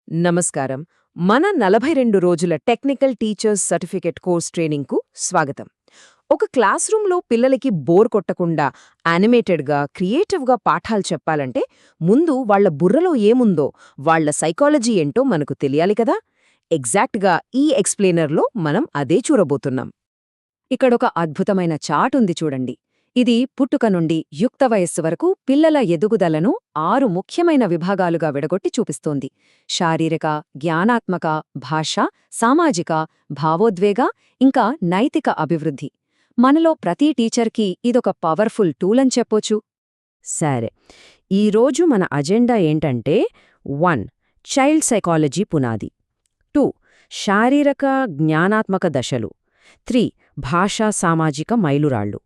నమస్కారం. మన 42 రోజుల టెక్నికల్ టీచర్స్ సర్టిఫికెట్ కోర్స్ ట్రైనింగ్కు స్వాగతం. ఒక క్లాస్ రూమ్లో పిల్లలకి బోర్ కొట్టకుండా యానిమేటెడ్గా, క్రియేటివ్గా పాఠాలు చెప్పాలంటే ముందు వాళ్ల బుర్రలో ఏముందో, వాళ్ల సైకాలజీ ఏంటో మనకు తెలియాలి కదా. ఎగ్జాక్ట్గా ఈ ఎక్స్ప్లెయినర్లో మనం అదే చూడబోతున్నాం. ఇక్కడొక అద్భుతమైన చార్ట్ ఉంది చూడండి. ఇది పుట్టుక నుండి యుక్త వయస్సు వరకు పిల్లల ఎదుగుదలను 6 ముఖ్యమైన విభాగాలుగా విడగొట్టి చూపిస్తోంది. శారీరక, జ్ఞానాత్మక, భాష, సామాజిక, భావోద్వేగ, ఇంకా నైతిక అభివృద్ధి. మనలో ప్రతి టీచర్కి ఇదొక పవర్ఫుల్ టూల్ అని చెప్పొచ్చు. సరే, ఈరోజు మన అజెండా ఏంటంటే 1. చైల్డ్ సైకాలజీ పునాది. 2. శారీరక, జ్ఞానాత్మక దశలు. 3. భాషా సామాజిక మైలురాళ్లు.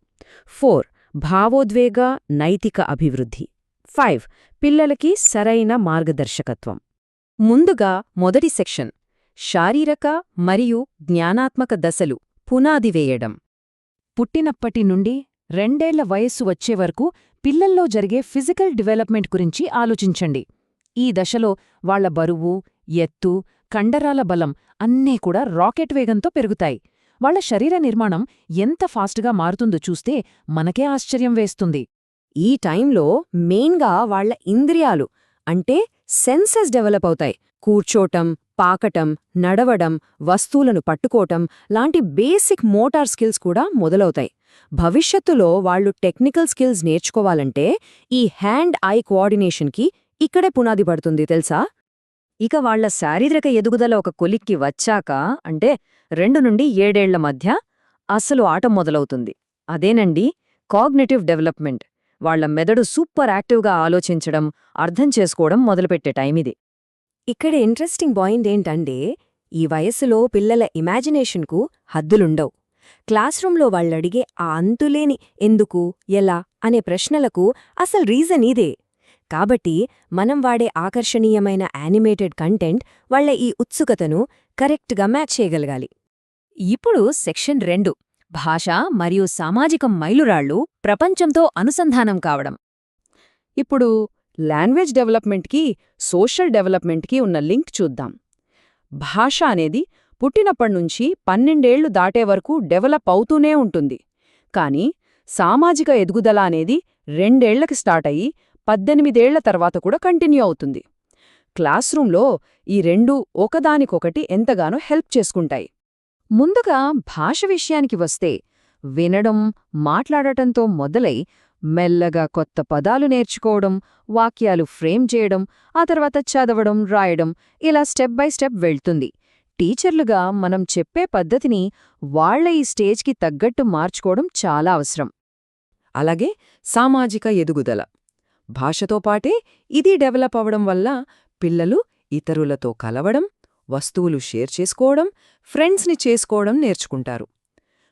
4. భావోద్వేగ, నైతిక అభివృద్ధి. 5. పిల్లలకి సరైన మార్గదర్శకత్వం. ముందుగా మొదటి సెక్షన్, శారీరక మరియు జ్ఞానాత్మక దశలు, పునాది వేయడం. పుట్టినప్పటి నుండి 2 ఏళ్ల వయస్సు వచ్చే వరకు పిల్లల్లో జరిగే ఫిజికల్ డెవలప్మెంట్ గురించి ఆలోచించండి. ఈ దశలో వాళ్ల బరువు, ఎత్తు, కండరాల బలం అన్నీ కూడా రాకెట్ వేగంతో పెరుగుతాయి. వాళ్ల శరీర నిర్మాణం ఎంత ఫాస్ట్గా మారుతుందో చూస్తే మనకే ఆశ్చర్యం వేస్తుంది. ఈ టైంలో మెయిన్గా వాళ్ల ఇంద్రియాలు అంటే సెన్సెస్ డెవలప్ అవుతాయి. కూర్చోటం, పాకటం, నడవడం, వస్తువులను పట్టుకోవటం లాంటి బేసిక్ మోటార్ స్కిల్స్ కూడా మొదలవుతాయి. భవిష్యత్తులో వాళ్లు టెక్నికల్ స్కిల్స్ నేర్చుకోవాలంటే ఈ హ్యాండ్ ఐ కోఆర్డినేషన్కి ఇక్కడే పునాది పడుతుంది తెలుసా. ఇక వాళ్ల శారీరక ఎదుగుదల ఒక కొలిక్కి వచ్చాక, అంటే 2 నుండి 7 ఏళ్ల మధ్య అసలు ఆట మొదలవుతుంది. అదేనండి కాగ్నిటివ్ డెవలప్మెంట్. వాళ్ల మెదడు సూపర్ యాక్టివ్గా ఆలోచించడం, అర్థం చేసుకోవడం మొదలుపెట్టే టైమిది. ఇక్కడ ఇంట్రెస్టింగ్ పాయింట్ ఏంటంటే, ఈ వయస్సులో పిల్లల ఇమాజినేషన్కు హద్దులుండవు. క్లాస్ రూంలో వాళ్లడిగే ఆ అంతులేని ఎందుకు, ఎలా అనే ప్రశ్నలకు అసలు రీజన్ ఇదే. కాబట్టి మనం వాడే ఆకర్షణీయమైన యానిమేటెడ్ కంటెంట్ వాళ్ల ఈ ఉత్సుకతను కరెక్ట్గా మ్యాచ్ చేయగలగాలి. ఇప్పుడు సెక్షన్ 2, భాష మరియు సామాజిక మైలురాళ్లు, ప్రపంచంతో అనుసంధానం కావడం. ఇప్పుడు లాంగ్వేజ్ డెవలప్మెంట్కి, సోషల్ డెవలప్మెంట్కి ఉన్న లింక్ చూద్దాం. భాష అనేది పుట్టినప్పటినుంచి 12 ఏళ్లు దాటే వరకు డెవలప్ అవుతూనే ఉంటుంది. కానీ సామాజిక ఎదుగుదల అనేది 2 ఏళ్లకి స్టార్ట్ అయ్యి 18 ఏళ్ల తర్వాత కూడా కంటిన్యూ అవుతుంది. క్లాస్ రూంలో ఈ రెండూ ఒకదానికొకటి ఎంతగానో హెల్ప్ చేసుకుంటాయి. ముందుగా భాష విషయానికి వస్తే, వినడం, మాట్లాడటంతో మొదలై మెల్లగా కొత్త పదాలు నేర్చుకోవడం, వాక్యాలు ఫ్రేమ్ చేయడం, ఆ తర్వాత చదవడం, రాయడం, ఇలా స్టెప్ బై స్టెప్ వెళ్తుంది. టీచర్లుగా మనం చెప్పే పద్ధతిని వాళ్ల ఈ స్టేజ్కి తగ్గట్టు మార్చుకోవడం చాలా అవసరం. అలాగే సామాజిక ఎదుగుదల. భాషతో పాటే ఇది డెవలప్ అవడం వల్ల పిల్లలు ఇతరులతో కలవడం, వస్తువులు షేర్ చేసుకోవడం, ఫ్రెండ్స్ని చేసుకోవడం నేర్చుకుంటారు.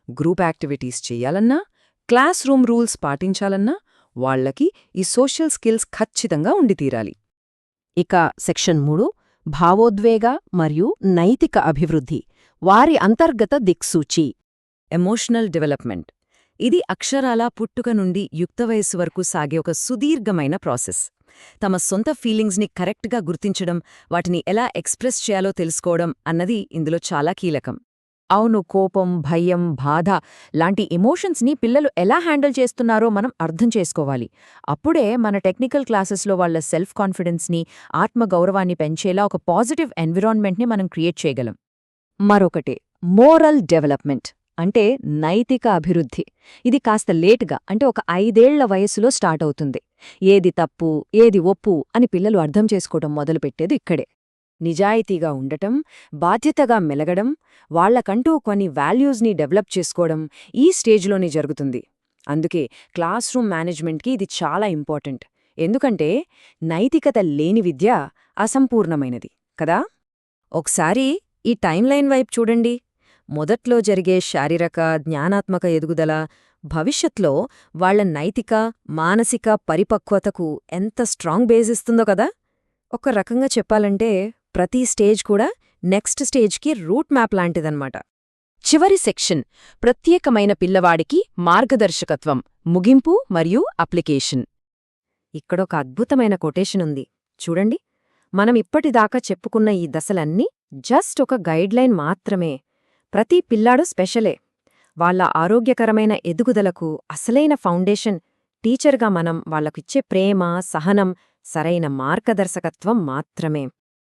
గ్రూప్ యాక్టివిటీస్ చెయ్యాలన్నా, క్లాస్ రూమ్ రూల్స్ పాటించాలన్నా వాళ్లకి ఈ సోషల్ స్కిల్స్ ఖచ్చితంగా ఉండితీరాలి. ఇక సెక్షన్ 3, భావోద్వేగ మరియు నైతిక అభివృద్ధి, వారి అంతర్గత దిక్సూచి, ఎమోషనల్ డెవలప్మెంట్. ఇది అక్షరాలా పుట్టుక నుండి యుక్త వయస్సు వరకు సాగే ఒక సుదీర్ఘమైన ప్రాసెస్. తమ సొంత ఫీలింగ్స్ని కరెక్ట్గా గుర్తించడం, వాటిని ఎలా ఎక్స్ప్రెస్ చేయాలో తెలుసుకోవడం అన్నది ఇందులో చాలా కీలకం. అవును, కోపం, భయం, బాధ లాంటి ఎమోషన్స్ని పిల్లలు ఎలా హ్యాండిల్ చేస్తున్నారో మనం అర్థం చేసుకోవాలి. అప్పుడే మన టెక్నికల్ క్లాసెస్లో వాళ్ల సెల్ఫ్ కాన్ఫిడెన్స్ని, ఆత్మగౌరవాన్ని పెంచేలా ఒక పాజిటివ్ ఎన్విరాన్మెంట్ని మనం క్రియేట్ చేయగలం. మరొకటి మోరల్ డెవలప్మెంట్, అంటే నైతిక అభివృద్ధి. ఇది కాస్త లేటుగా, అంటే ఒక 5 ఏళ్ల వయస్సులో స్టార్ట్ అవుతుంది. ఏది తప్పు, ఏది ఒప్పు అని పిల్లలు అర్థం చేసుకోవడం మొదలుపెట్టేది ఇక్కడే. నిజాయితీగా ఉండటం, బాధ్యతగా మెలగడం, వాళ్లకంటూ కొన్ని వాల్యూస్ని డెవలప్ చేసుకోవడం ఈ స్టేజ్లోనే జరుగుతుంది. అందుకే క్లాస్ రూమ్ మేనేజ్మెంట్కి ఇది చాలా ఇంపార్టెంట్. ఎందుకంటే నైతికత లేని విద్య అసంపూర్ణమైనది కదా. ఒకసారి ఈ టైమ్లైన్ వైపు చూడండి. మొదట్లో జరిగే శారీరక, జ్ఞానాత్మక ఎదుగుదల భవిష్యత్లో వాళ్ల నైతిక, మానసిక పరిపక్వతకు ఎంత స్ట్రాంగ్ బేస్ ఇస్తుందో కదా. ఒక రకంగా చెప్పాలంటే ప్రతి స్టేజ్ కూడా నెక్స్ట్ స్టేజ్కి రూట్ మ్యాప్ లాంటిదన్నమాట. చివరి సెక్షన్, ప్రత్యేకమైన పిల్లవాడికి మార్గదర్శకత్వం, ముగింపు మరియు అప్లికేషన్. ఇక్కడొక అద్భుతమైన కొటేషన్ ఉంది చూడండి. మనం ఇప్పటిదాకా చెప్పుకున్న ఈ దశలన్నీ జస్ట్ ఒక గైడ్లైన్ మాత్రమే. ప్రతి పిల్లాడు స్పెషలే. వాళ్ళ ఆరోగ్యకరమైన ఎదుగుదలకు అసలైన ఫౌండేషన్ టీచర్గా మనం వాళ్ళకిచ్చే ప్రేమ, సహనం, సరైన మార్గదర్శకత్వం మాత్రమే.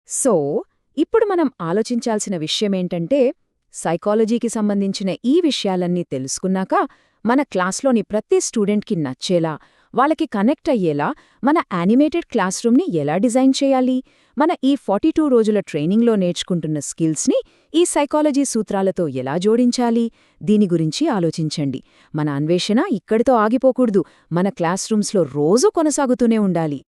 సో, ఇప్పుడు మనం ఆలోచించాల్సిన విషయమేంటంటే, సైకాలజీకి సంబంధించిన ఈ విషయాలన్నీ తెలుసుకున్నాక, మన క్లాస్లోని ప్రతి స్టూడెంట్కి నచ్చేలా, వాళ్ళకి కనెక్ట్ అయ్యేలా మన యానిమేటెడ్ క్లాస్ రూమ్ని ఎలా డిజైన్ చేయాలి, మన ఈ 42 రోజుల ట్రైనింగ్లో నేర్చుకుంటున్న స్కిల్స్ని ఈ సైకాలజీ సూత్రాలతో ఎలా జోడించాలి, దీని గురించి ఆలోచించండి. మన అన్వేషణ ఇక్కడితో ఆగిపోకూడదు. మన క్లాస్ రూమ్స్లో రోజూ కొనసాగుతూనే ఉండాలి.